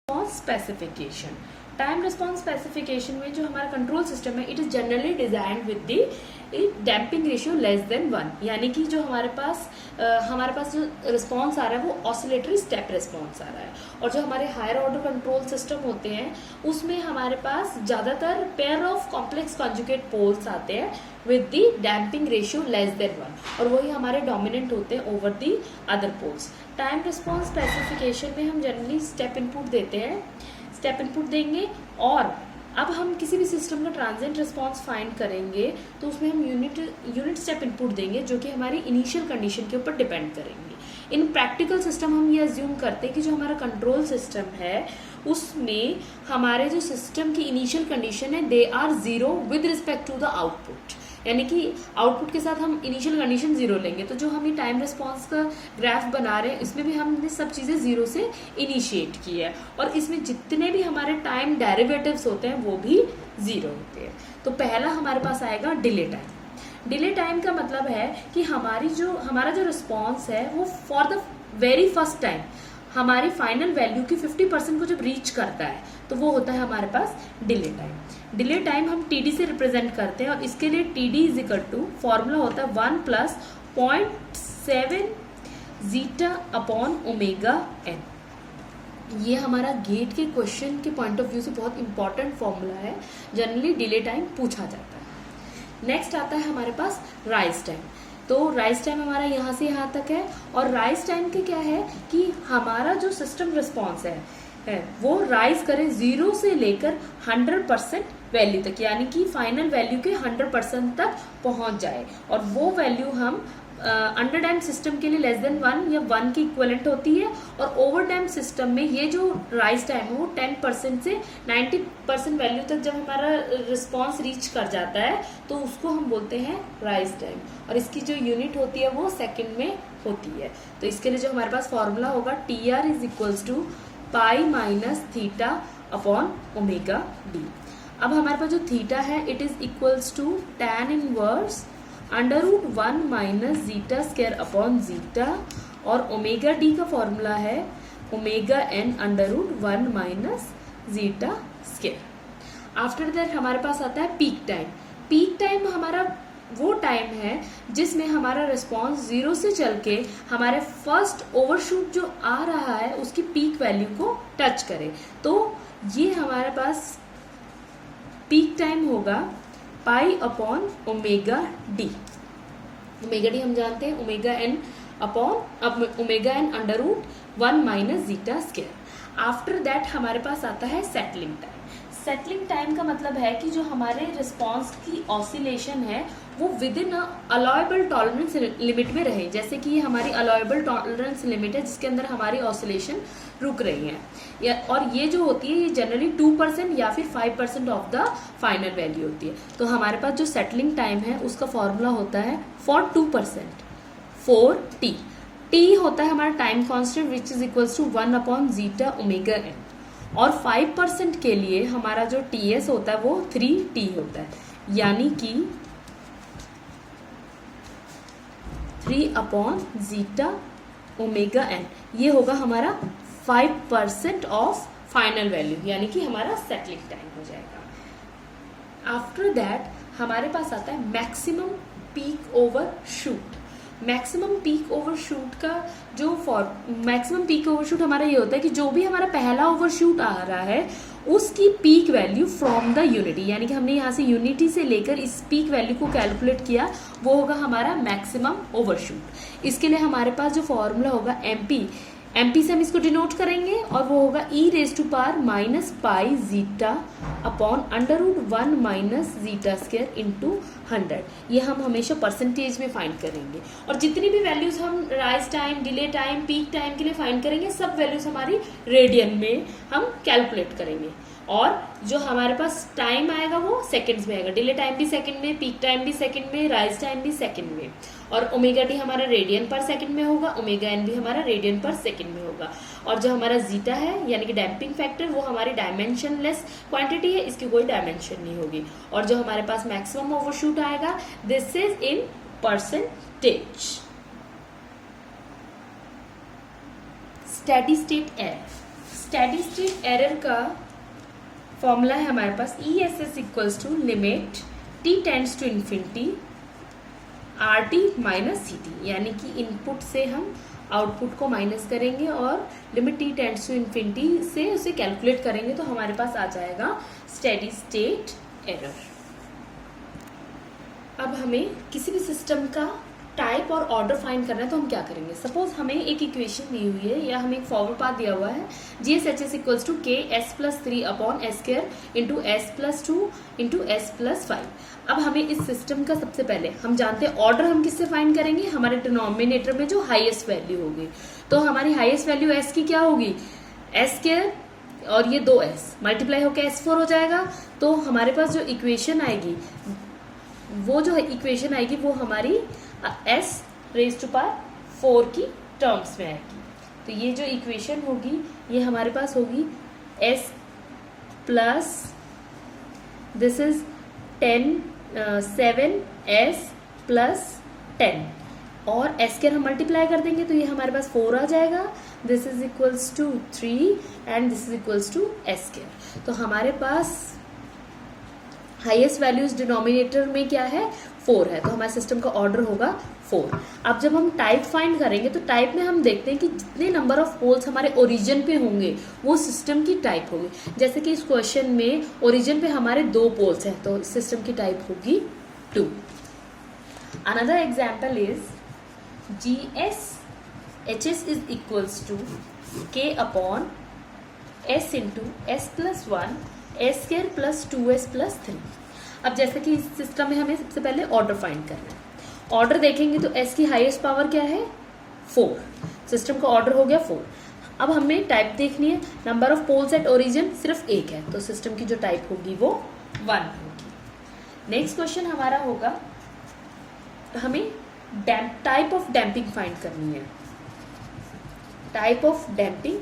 Specification. Time response specification में जो हमारा कंट्रोल सिस्टम है it is generally designed with the damping ratio less than 1, यानी कि जो हमारे पास जो रिस्पॉन्स आ रहा है वो ऑसिलेटरी स्टेप रिस्पॉन्स आ रहा है। और जो हमारे हायर ऑर्डर कंट्रोल सिस्टम होते हैं उसमें हमारे पास ज़्यादातर pair of complex conjugate poles आते हैं with the damping ratio less than 1, और वही हमारे डोमिनेंट होते हैं over the other poles. Time response specification में हम जनरली स्टेप इनपुट देते हैं, स्टेप इनपुट देंगे, और अब हम किसी भी सिस्टम का ट्रांजिएंट रिस्पॉन्स फाइंड करेंगे तो उसमें हम यूनिट स्टेप इनपुट देंगे जो कि हमारी इनिशियल कंडीशन के ऊपर डिपेंड करेंगे। इन प्रैक्टिकल सिस्टम हम ये अज्यूम करते हैं कि जो हमारा कंट्रोल सिस्टम है उसमें हमारे जो सिस्टम की इनिशियल कंडीशन है they are zero with respect to the output, यानी कि आउटपुट के साथ हम इनिशियल कंडीशन जीरो लेंगे। तो जो हम ये टाइम रिस्पॉन्स का ग्राफ बना रहे हैं इसमें भी हमने सब चीज़ें जीरो से इनिशिएट की है, और इसमें जितने भी हमारे टाइम डेरिवेटिव्स होते हैं वो भी जीरो होते हैं। तो पहला हमारे पास आएगा डिले टाइम। डिले टाइम का मतलब है कि हमारा जो रिस्पॉन्स है वो for the very first time हमारी फाइनल वैल्यू की 50% को जब रीच करता है तो वो होता है हमारे पास डिले टाइम। डिले टाइम हम टी डी से रिप्रेजेंट करते हैं, और इसके लिए T D is equal to formula होता है 1 + 0.7 जीटा अपॉन ओमेगा एन। ये हमारा गेट के क्वेश्चन के पॉइंट ऑफ व्यू से बहुत इंपॉर्टेंट फॉर्मूला है, जनरली डिले टाइम पूछा जाता है। नेक्स्ट आता है हमारे पास राइज टाइम। तो राइज टाइम हमारा यहाँ से यहाँ तक है, और राइज टाइम के क्या है कि हमारा जो सिस्टम रिस्पॉन्स है वो राइज करे 0 से लेकर 100% वैल्यू तक, यानी कि फाइनल वैल्यू के 100% तक पहुंच जाए, और वो वैल्यू हम अंडर डैम्प सिस्टम के लिए लेस देन 1 या 1 की इक्विवेलेंट होती है, और ओवर डैम्प सिस्टम में ये जो राइज टाइम है वो 10% से 90% वैल्यू तक जब हमारा रिस्पॉन्स रीच कर जाता है तो उसको हम बोलते हैं राइज टाइम, और इसकी जो यूनिट होती है वो सेकेंड में होती है। तो इसके लिए जो हमारे पास फॉर्मूला होगा T R is equals to pi minus theta upon omega D. अब हमारे पास जो थीटा है it is equals to tan inverse √1 minus zeta square upon zeta, और ओमेगा डी का फॉर्मूला है omega N √1 minus zeta square. After that हमारे पास आता है पीक टाइम। पीक टाइम हमारा वो टाइम है जिसमें हमारा रिस्पॉन्स 0 से चल के हमारे फर्स्ट ओवरशूट जो आ रहा है उसकी पीक वैल्यू को टच करे। तो ये हमारे पास पीक टाइम होगा pi upon omega D. Omega D हम जानते हैं omega N √1 minus zeta square. After that हमारे पास आता है सेटलिंग टाइम। सेटलिंग टाइम का मतलब है कि जो हमारे रिस्पॉन्स की ऑसिलेशन है वो with in allowable tolerance limit में रहे, जैसे कि ये हमारी अलाउएबल टॉलरेंस लिमिट है जिसके अंदर हमारी ऑसिलेशन रुक रही है, और ये जो होती है ये जनरली 2% या फिर 5% ऑफ द फाइनल वैल्यू होती है। तो हमारे पास जो सेटलिंग टाइम है उसका फॉर्मूला होता है फॉर 2% 4t। टी होता है हमारा time constant which is equals to 1 upon zeta omega N, और 5% के लिए हमारा जो टीएस होता है वो 3t होता है, यानी कि 3 अपॉन जीटा ओमेगा एन। ये होगा हमारा 5% ऑफ फाइनल वैल्यू, यानी कि हमारा सेटलिंग टाइम हो जाएगा। आफ्टर दैट हमारे पास आता है maximum peak over shoot. Maximum peak overshoot का जो मैक्सिमम पीक ओवरशूट हमारा ये होता है कि जो भी हमारा पहला ओवरशूट आ रहा है उसकी peak value from the unity, यानी कि हमने यहाँ से यूनिटी से लेकर इस पीक वैल्यू को कैलकुलेट किया, वो होगा हमारा मैक्सिमम ओवरशूट। इसके लिए हमारे पास जो फॉर्मूला होगा एमपी से हम इसको डिनोट करेंगे, और वो होगा e⁻⁻ minus pi zeta upon √1 minus zeta square into 100। ये हम हमेशा परसेंटेज में फाइंड करेंगे, और जितनी भी वैल्यूज हम rise time, delay time, peak time के लिए फाइंड करेंगे सब वैल्यूज हमारी रेडियन में हम कैलकुलेट करेंगे, और जो हमारे पास टाइम आएगा वो सेकंड्स में आएगा। डिले टाइम भी सेकंड में, पीक टाइम भी सेकंड में, राइज टाइम भी सेकंड में, और ओमेगा टी हमारा रेडियन पर सेकंड में होगा, ओमेगा एन भी हमारा रेडियन पर सेकंड में होगा, और जो हमारा जीटा है यानी कि डैम्पिंग फैक्टर वो हमारी डायमेंशनलेस क्वांटिटी है, इसकी कोई डायमेंशन नहीं होगी। और जो हमारे पास मैक्सिमम ओवरशूट आएगा this is in percentage. Steady state error. Steady state error का फॉर्मूला है हमारे पास E S S equals to limit T tends to infinity R T minus C T, यानी कि इनपुट से हम आउटपुट को माइनस करेंगे और limit T tends to infinity से उसे कैलकुलेट करेंगे तो हमारे पास आ जाएगा स्टेडी स्टेट एरर। अब हमें किसी भी सिस्टम का टाइप और ऑर्डर फाइंड करना है तो हम क्या करेंगे। सपोज हमें एक इक्वेशन दी हुई है या हमें एक फॉरवर्ड पाथ दिया हुआ है G S H S equals to K S plus 3 upon S square into S plus 2 into S plus 5। अब हमें इस सिस्टम का सबसे पहले हम जानते हैं ऑर्डर हम किससे फाइंड करेंगे, हमारे डिनोमिनेटर में जो हाईएस्ट वैल्यू होगी। तो हमारी हाईएस्ट वैल्यू एस की क्या होगी, एस स्क्वायर और ये 2s मल्टीप्लाई होकर s4 हो जाएगा। तो हमारे पास जो इक्वेशन आएगी वो हमारी s रेज टू पावर 4 की टर्म्स में आएगी। तो ये जो इक्वेशन होगी ये हमारे पास होगी s plus this is 7s plus 10 और s के हम मल्टीप्लाई कर देंगे तो ये हमारे पास 4 आ जाएगा। This is equals to 3 and this is equals to s square. तो हमारे पास हाईएस्ट वैल्यूज डिनोमिनेटर में क्या है, 4 है, तो हमारे सिस्टम का ऑर्डर होगा 4। अब जब हम टाइप फाइंड करेंगे तो टाइप में हम देखते हैं कि जितने नंबर ऑफ पोल्स हमारे ओरिजिन पे होंगे वो सिस्टम की टाइप होगी। जैसे कि इस क्वेश्चन में ओरिजिन पे हमारे 2 पोल्स हैं तो सिस्टम की टाइप होगी 2। Another example is G S H S is equals to K upon S into S plus 1 S square plus 2s plus 3। अब जैसे कि इस सिस्टम में हमें सबसे पहले ऑर्डर फाइंड करना है। ऑर्डर देखेंगे तो s की हाईएस्ट पावर क्या है, 4। सिस्टम का ऑर्डर हो गया 4। अब हमें टाइप देखनी है, number of poles at origin सिर्फ 1 है तो सिस्टम की जो टाइप होगी वो 1 होगी। नेक्स्ट क्वेश्चन हमारा होगा, हमें टाइप ऑफ डैम्पिंग फाइंड करनी है। Type of damping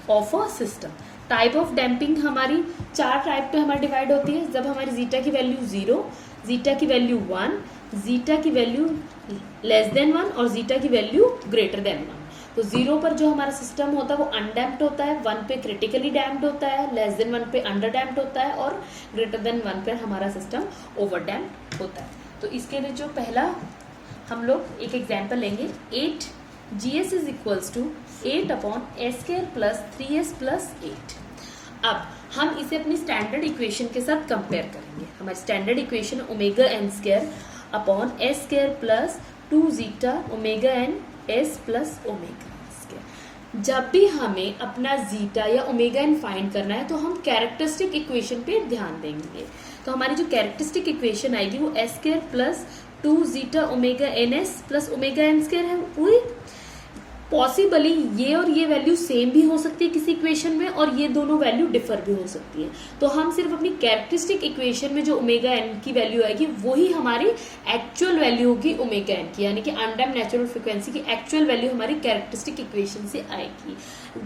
of a system. Type of damping हमारी 4 टाइप पे हमारी डिवाइड होती है। जब हमारी जीटा की वैल्यू 0, जीटा की वैल्यू 1, जीटा की वैल्यू लेस देन 1 और जीटा की वैल्यू ग्रेटर देन 1। तो 0 पर जो हमारा सिस्टम होता है वो अनडैम्प्ड होता है, 1 पे क्रिटिकली डैम्प्ड होता है, लेस देन 1 पे अंडर डैम्प्ड होता है और ग्रेटर देन 1 पर हमारा सिस्टम ओवर डैम्प्ड होता है। तो इसके लिए जो पहला हम लोग एक एग्जाम्पल लेंगे, 8 GS is equals to 8 upon S square plus 3s plus 8। अब हम इसे अपनी स्टैंडर्ड इक्वेशन के साथ कंपेयर करेंगे। हमारी standard equation omega N square upon S square plus 2 zeta omega N S plus omega square. जब भी हमें अपना जीटा या ओमेगा एन फाइंड करना है तो हम कैरेक्टरिस्टिक इक्वेशन पे ध्यान देंगे। तो हमारी जो कैरेक्टरिस्टिक इक्वेशन आएगी वो S square plus 2 zeta omega N S plus omega N square है। पूरी पॉसिबली ये और ये वैल्यू सेम भी हो सकती है किसी इक्वेशन में और ये दोनों वैल्यू डिफर भी हो सकती है। तो हम सिर्फ अपनी कैरेक्टरिस्टिक इक्वेशन में जो ओमेगा एन की वैल्यू आएगी वही हमारी एक्चुअल वैल्यू होगी ओमेगा एन की, यानी कि अनडैम्प्ड नेचुरल फ्रीक्वेंसी की एक्चुअल वैल्यू हमारी कैरेक्टरिस्टिक इक्वेशन से आएगी।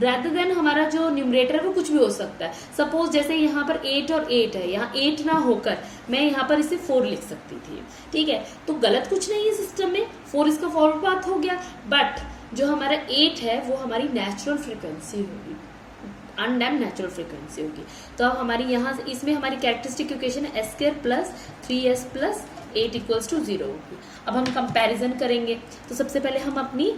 रादर देन हमारा जो न्यूमरेटर है वो कुछ भी हो सकता है। सपोज जैसे यहाँ पर 8 और 8 है, यहाँ 8 ना होकर मैं यहाँ पर इसे 4 लिख सकती थी, ठीक है। तो गलत कुछ नहीं है सिस्टम में, 4 इसका फॉरवर्ड पाथ हो गया। बट जो हमारा 8 है वो हमारी नेचुरल फ्रीक्वेंसी होगी, अनडैम्प्ड नेचुरल फ्रीक्वेंसी होगी। तो अब हमारी यहाँ से इसमें हमारी कैरेक्टरिस्टिक इक्वेशन है S square plus 3s plus 8 equals to 0 होगी। अब हम कंपैरिजन करेंगे तो सबसे पहले हम अपनी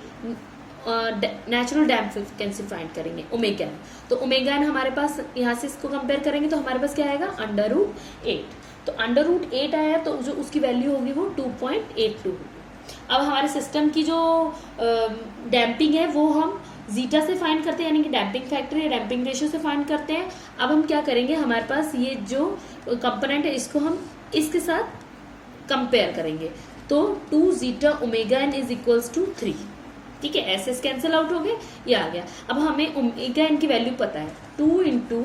नेचुरल डैम्प फ्रीक्वेंसी फाइंड करेंगे ओमेगा एन। तो ओमेगा एन हमारे पास यहाँ से इसको कंपेयर करेंगे तो हमारे पास क्या आएगा, √8। तो √8 आया तो जो उसकी वैल्यू होगी वो 2.82 होगी। अब हमारे सिस्टम की जो डैम्पिंग है वो हम जीटा से फाइंड करते हैं, यानी कि डैम्पिंग फैक्टर या डैम्पिंग रेशियो से फाइंड करते हैं। अब हम क्या करेंगे, हमारे पास ये जो कंपोनेंट है इसको हम इसके साथ कंपेयर करेंगे। तो 2 zeta omega N is equals to 3, ठीक है। एस कैंसिल आउट हो गए, ये आ गया। अब हमें ओमेगा एन की वैल्यू पता है, 2 into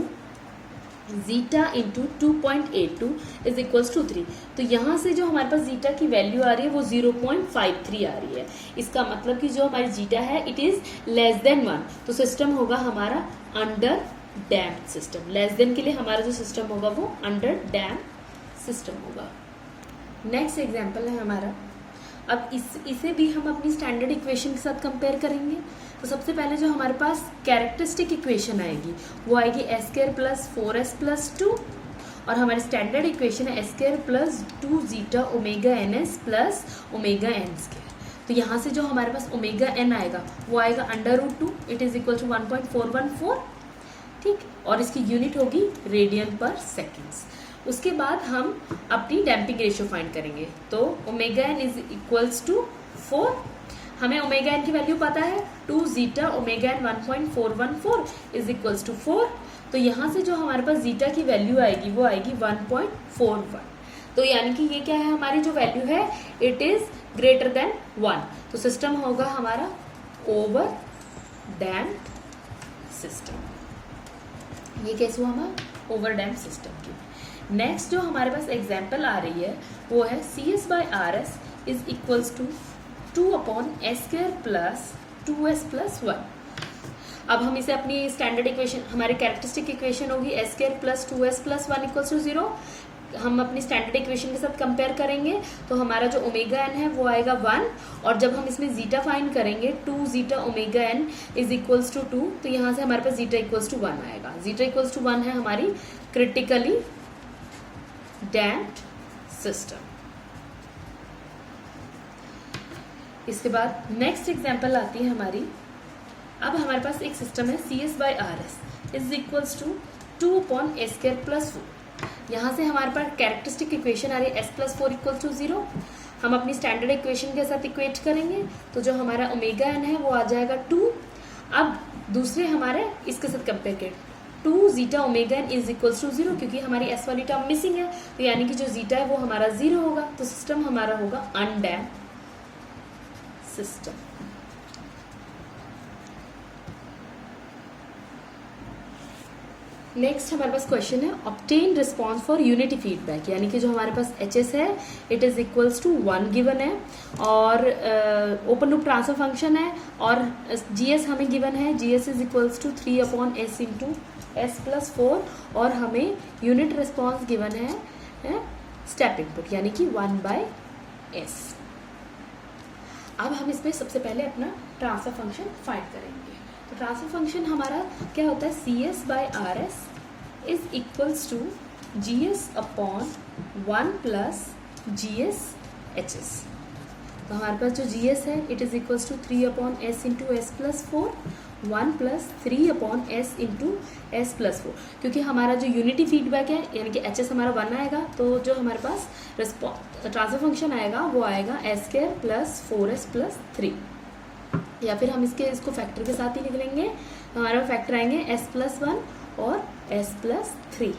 zeta into 2.82 is equals to 3। तो यहाँ से जो हमारे पास जीटा की वैल्यू आ रही है वो 0.53 आ रही है। इसका मतलब कि जो हमारी जीटा है इट इज लेस देन 1। तो सिस्टम होगा हमारा under damped system. Less than के लिए हमारा जो सिस्टम होगा वो अंडर डैम्प्ड सिस्टम होगा। नेक्स्ट एग्जाम्पल है हमारा, अब इसे भी हम अपनी स्टैंडर्ड इक्वेशन के साथ कंपेयर करेंगे। तो सबसे पहले जो हमारे पास कैरेक्टरिस्टिक इक्वेशन आएगी वो आएगी S square plus 4s plus 2, और हमारी स्टैंडर्ड इक्वेशन है S square plus 2 zeta omega N S plus omega N square. तो यहाँ से जो हमारे पास ओमेगा एन आएगा वो आएगा √2, इट इज इक्वल टू 1.414, ठीक, और इसकी यूनिट होगी रेडियन पर सेकेंड्स। उसके बाद हम अपनी डैम्पिंग रेशियो फाइंड करेंगे। तो omega N is equals to 4, हमें ओमेगा एन की वैल्यू पता है 2 zeta omega N 1.414 is equals to 4। तो यहाँ से जो हमारे पास जीटा की वैल्यू आएगी वो आएगी 1.41। तो यानी कि ये क्या है, हमारी जो वैल्यू है इट इज ग्रेटर देन 1। तो सिस्टम होगा हमारा ओवर डैम्प्ड सिस्टम। ये कैसे हुआ हमारा ओवर डैम्प्ड सिस्टम की। नेक्स्ट जो हमारे पास एग्जाम्पल आ रही है वो है CS/RS is equals to 2/s² plus 2s plus 1। अब हम इसे अपनी स्टैंडर्ड इक्वेशन, हमारी कैरेक्टरिस्टिक इक्वेशन होगी s² plus 2s plus 1 equals to 0। हम अपनी स्टैंडर्ड इक्वेशन के साथ कंपेयर करेंगे तो हमारा जो ओमेगा एन है वो आएगा 1, और जब हम इसमें जीटा फाइंड करेंगे 2 zeta omega N is equals to 2, तो यहाँ से हमारे पास जीटा इक्वल्स टू 1 आएगा। जीटा इक्वल्स टू 1 है हमारी क्रिटिकली डैम्प्ड सिस्टम। इसके बाद नेक्स्ट एग्जांपल आती है हमारी, अब हमारे पास एक सिस्टम है CS/RS is equals to 2/s² plus 4। यहाँ से हमारे पास कैरेक्टरिस्टिक इक्वेशन आ रही है s प्लस 4 इक्वल्स टू 0। हम अपनी स्टैंडर्ड इक्वेशन के साथ इक्वेट करेंगे तो जो हमारा ओमेगा एन है वो आ जाएगा 2। अब दूसरे हमारे इसके साथ कंपेयर करें 2 zeta omega N is equals to 0, क्योंकि हमारी एस वाली टर्म मिसिंग है, तो यानी कि जो जीटा है वो हमारा 0 होगा। तो सिस्टम हमारा होगा अनडैम्प्ड सिस्टम। नेक्स्ट हमारे पास क्वेश्चन है obtain response for unity feedback, यानी कि जो हमारे पास HS है it is equals to 1 given है, और ओपन लूप ट्रांसफर फंक्शन है, और GS हमें गिवन है, GS is equals to 3/s into s plus 4, और हमें यूनिट रिस्पॉन्स गिवन है स्टेप इनपुट यानी कि 1/s। अब हम इसमें सबसे पहले अपना ट्रांसफर फंक्शन फाइंड करेंगे। तो ट्रांसफर फंक्शन हमारा क्या होता है, CS/RS is equals to GS/1 plus GS/HS। तो हमारे पास जो GS है it is equals to 3/s into s plus 4, 1 plus 3/s into s plus 4। क्योंकि हमारा जो यूनिटी फीडबैक है यानी कि HS हमारा 1 आएगा, तो जो हमारे पास ट्रांसफर फंक्शन आएगा वो आएगा s² प्लस 4s प्लस 3, या फिर हम इसको फैक्टर के साथ ही लिख लेंगे। हमारा फैक्टर आएंगे s प्लस 1 और s प्लस 3।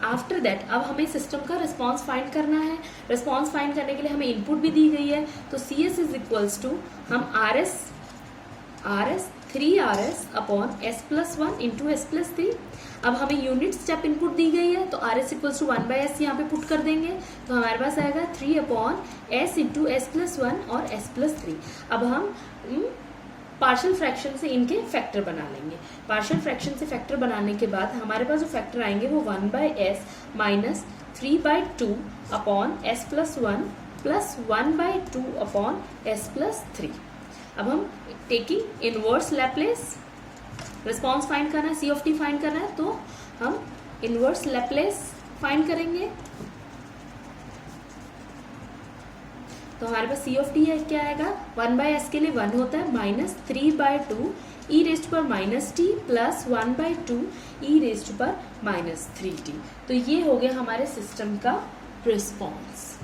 आफ्टर दैट अब हमें सिस्टम का रिस्पॉन्स फाइंड करना है। रिस्पॉन्स फाइंड करने के लिए हमें इनपुट भी दी गई है, तो CS इज इक्वल्स टू हम RS 3RS upon s plus 1 into s plus 3। अब हमें यूनिट स्टेप इनपुट दी गई है, तो RS इक्वल्स टू 1/s यहाँ पे पुट कर देंगे, तो हमारे पास आएगा 3/s इंटू s प्लस 1 और s प्लस 3। अब हम पार्शियल फ्रैक्शन से इनके फैक्टर बना लेंगे। पार्शियल फ्रैक्शन से फैक्टर बनाने के बाद हमारे पास जो फैक्टर आएंगे वो 1/s minus 3/2 upon s plus 1 plus 1/2 upon s plus 3। अब हम taking inverse Laplace, response find करना है, C(t) फाइंड करना है, तो हम इनवर्स लैप्लेस फाइंड करेंगे। तो हमारे पास C(t) है, क्या आएगा, 1/s के लिए 1 होता है, माइनस 3/2 e रेस्ट पर minus T plus 1/2 e rest पर माइनस 3t। तो ये हो गया हमारे सिस्टम का response.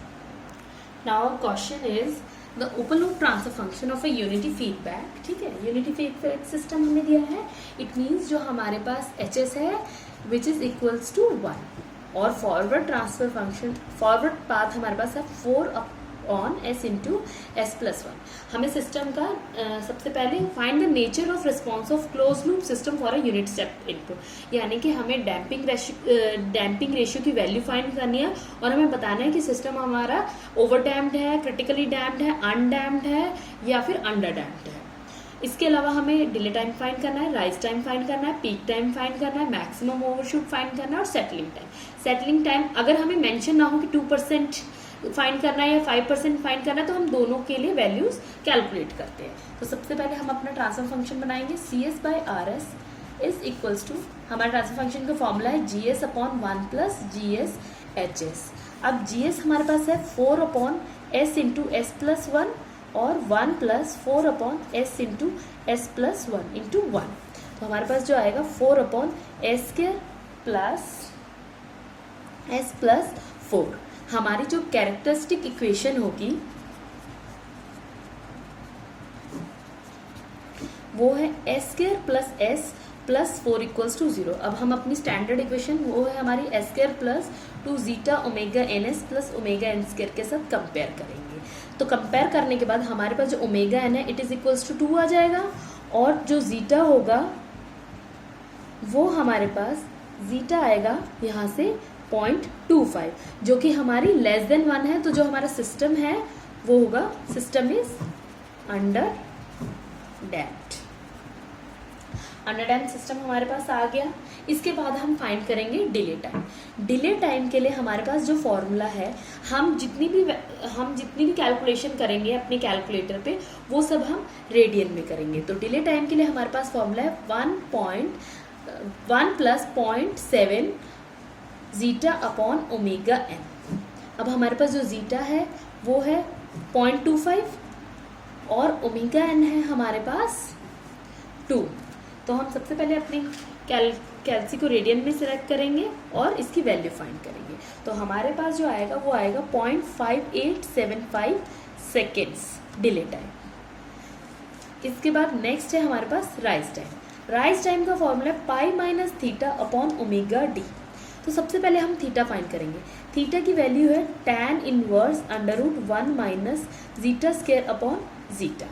Now question is the open loop transfer function of a unity feedback. ठीक है, यूनिटी फीडबैक सिस्टम हमें दिया है, इट मीन्स जो हमारे पास HS है विच इज इक्वल्स टू 1, और forward transfer function, forward path हमारे पास है 4/s इंटू s प्लस 1। हमें सिस्टम का सबसे पहले find the nature of response of close loop system for a unit step input, यानी कि हमें डैम्पिंग रेशियो की वैल्यू फाइंड करनी है, और हमें बताना है कि सिस्टम हमारा ओवर डैम्प्ड है, क्रिटिकली डैम्प्ड है, अनडैम्प्ड है या फिर अंडर डैम्प्ड है। इसके अलावा हमें डिले टाइम फाइंड करना है, राइज टाइम फाइंड करना है, पीक टाइम फाइंड करना है, मैक्सिमम ओवरशूट फाइंड करना है, और सेटलिंग टाइम। सेटलिंग टाइम अगर हमें मेंशन ना हो कि 2% फाइंड करना है या 5% फाइंड करना है, तो हम दोनों के लिए वैल्यूज कैलकुलेट करते हैं। तो सबसे पहले हम अपना ट्रांसफर फंक्शन बनाएंगे। CS/RS इज इक्वल्स टू, हमारे ट्रांसफर फंक्शन का फॉर्मूला है GS/1 प्लस GS/HS। अब GS हमारे पास है 4/S इंटू S+1 और 1 plus 4/S into S+1 into 1। तो हमारे पास जो आएगा 4/S² प्लस S+4। हमारी जो कैरेक्टरिस्टिक इक्वेशन होगी वो है S² plus S plus 4 equals to 0। अब हम अपनी स्टैंडर्ड इक्वेशन वो है हमारी S² plus 2 zeta omega NS plus omega N² के साथ कंपेयर करेंगे। तो कंपेयर करने के बाद हमारे पास जो ओमेगा N है इट इज इक्वल्स टू 2 आ जाएगा, और जो जीटा होगा वो हमारे पास जीटा आएगा यहाँ से 0.25, जो कि हमारी लेस देन 1 है। तो जो हमारा सिस्टम है वो होगा system is under damped. Under damped system हमारे पास आ गया। इसके बाद हम फाइंड करेंगे डिले टाइम। डिले टाइम के लिए हमारे पास जो फॉर्मूला है, हम जितनी भी कैलकुलेशन करेंगे अपने कैलकुलेटर पे वो सब हम रेडियन में करेंगे। तो डिले टाइम के लिए हमारे पास फॉर्मूला है 1 plus 0.7 zeta upon omega N। अब हमारे पास जो जीटा है वो है 0.25 और ओमेगा N है हमारे पास 2। तो हम सबसे पहले अपनी कैल्सी को रेडियन में सिलेक्ट करेंगे और इसकी वैल्यू फाइंड करेंगे। तो हमारे पास जो आएगा वो आएगा 0.5875 सेकेंड्स डिले टाइम। इसके बाद नेक्स्ट है हमारे पास राइज टाइम। राइज टाइम का फॉर्मूला है पाई minus theta upon omega D. तो सबसे पहले हम थीटा फाइंड करेंगे। थीटा की वैल्यू है tan inverse √1 minus zeta square upon zeta.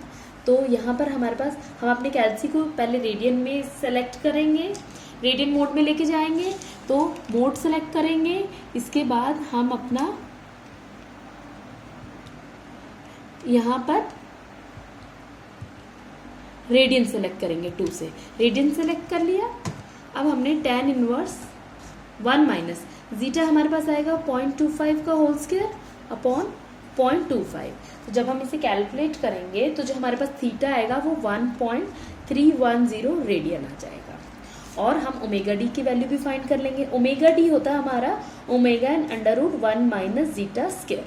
तो यहाँ पर हमारे पास हम अपने कैल्सी को पहले रेडियन में सेलेक्ट करेंगे, रेडियन मोड में लेके जाएंगे। तो मोड सेलेक्ट करेंगे, इसके बाद हम अपना यहाँ पर रेडियन सेलेक्ट करेंगे 2 से। रेडियन सेलेक्ट कर लिया। अब हमने tan इनवर्स 1 माइनस जीटा हमारे पास आएगा 0.25 का होल स्क्वायर अपॉन 0.25। तो जब हम इसे कैलकुलेट करेंगे तो जो हमारे पास थीटा आएगा वो 1.310 रेडियन आ जाएगा। और हम ओमेगा डी की वैल्यू भी फाइंड कर लेंगे। ओमेगा डी होता है हमारा omega N √1 minus zeta square.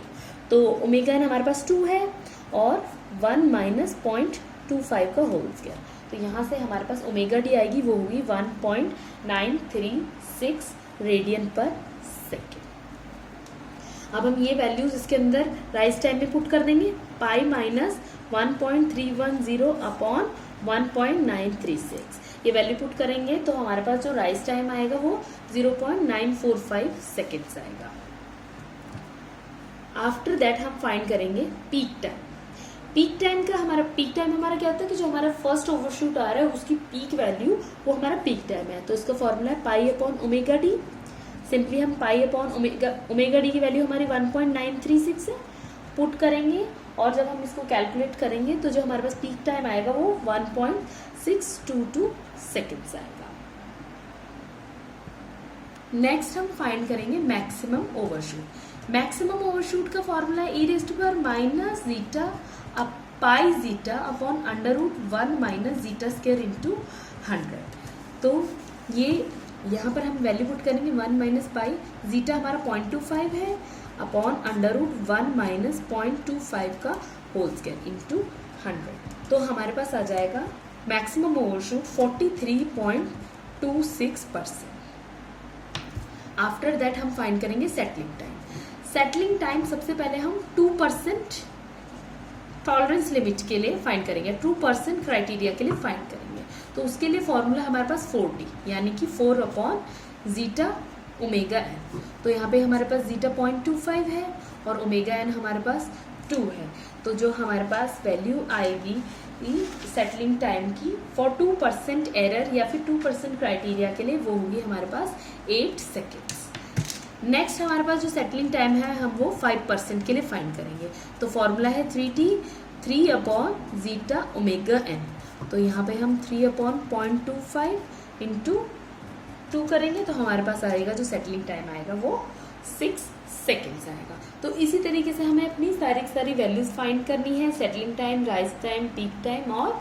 तो ओमेगा N हमारे पास 2 है और 1 माइनस 0.25 का होल स्क्वायर। तो यहाँ से हमारे पास ओमेगा डी आएगी वो होगी 1.936 रेडियन पर सेकेंड। अब हम ये वैल्यूज इसके अंदर राइज टाइम में पुट कर देंगे। पाई माइनस 1.310 अपॉन 1.936 ये वैल्यू पुट करेंगे तो हमारे पास जो राइज टाइम आएगा वो 0.945 सेकेंड्स आएगा। आफ्टर दैट हम फाइंड करेंगे पीक टाइम। पीक टाइम हमारा क्या होता है कि जो हमारा फर्स्ट ओवरशूट आ रहा है उसकी पीक वैल्यू वो हमारा पीक टाइम है। तो इसका फॉर्मूला है पाई अपॉन ओमेगा डी। सिंपली हम पाई अपॉन ओमेगा डी की वैल्यू हमारी 1.936 है, पुट करेंगे और जब हम इसको कैलकुलेट करेंगे तो जो हमारे पास पीक टाइम आएगा वो 1.622 सेकेंड्स आएगा। नेक्स्ट हम फाइंड करेंगे मैक्सिमम ओवरशूट। मैक्सिमम ओवरशूट का फॉर्मूला है e⁻ minus zeta pi zeta upon √1 minus zeta square into 100। तो ये यहाँ पर हम वैल्यू पुट करेंगे 1 माइनस पाई, जीटा हमारा 0.25 है अपॉन √1 माइनस 0.25 का होल स्क्वायर इंटू 100। तो हमारे पास आ जाएगा मैक्सिमम ओवरशूट 43.26%। आफ्टर दैट हम फाइंड करेंगे सेटलिंग टाइम। सेटलिंग टाइम सबसे पहले हम 2% टॉलरेंस लिमिट के लिए फाइंड करेंगे, 2% क्राइटेरिया के लिए फाइंड करेंगे। तो उसके लिए फॉर्मूला हमारे पास 4D यानी कि 4 अपॉन जीटा ओमेगा N। तो यहाँ पे हमारे पास जीटा 0.25 है और ओमेगा N हमारे पास 2 है। तो जो हमारे पास वैल्यू आएगी सेटलिंग टाइम की फॉर 2% एरर या फिर 2% क्राइटेरिया के लिए वो होगी हमारे पास 8 सेकेंड्स। नेक्स्ट हमारे पास जो सेटलिंग टाइम है हम वो 5% के लिए फाइंड करेंगे। तो फॉर्मूला है 3 अपॉन जीटा ओमेगा N। तो यहाँ पे हम 3 अपॉन 0.25 इंटू 2 करेंगे तो हमारे पास आएगा जो सेटलिंग टाइम आएगा वो 6 सेकेंड्स आएगा। तो इसी तरीके से हमें अपनी सारी वैल्यूज फाइंड करनी है, settling time, rise time, peak time और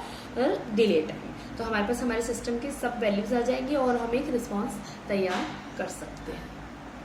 डिले टाइम। तो हमारे पास हमारे सिस्टम की सब वैल्यूज आ जाएंगी और हम एक रिस्पॉन्स तैयार कर सकते हैं।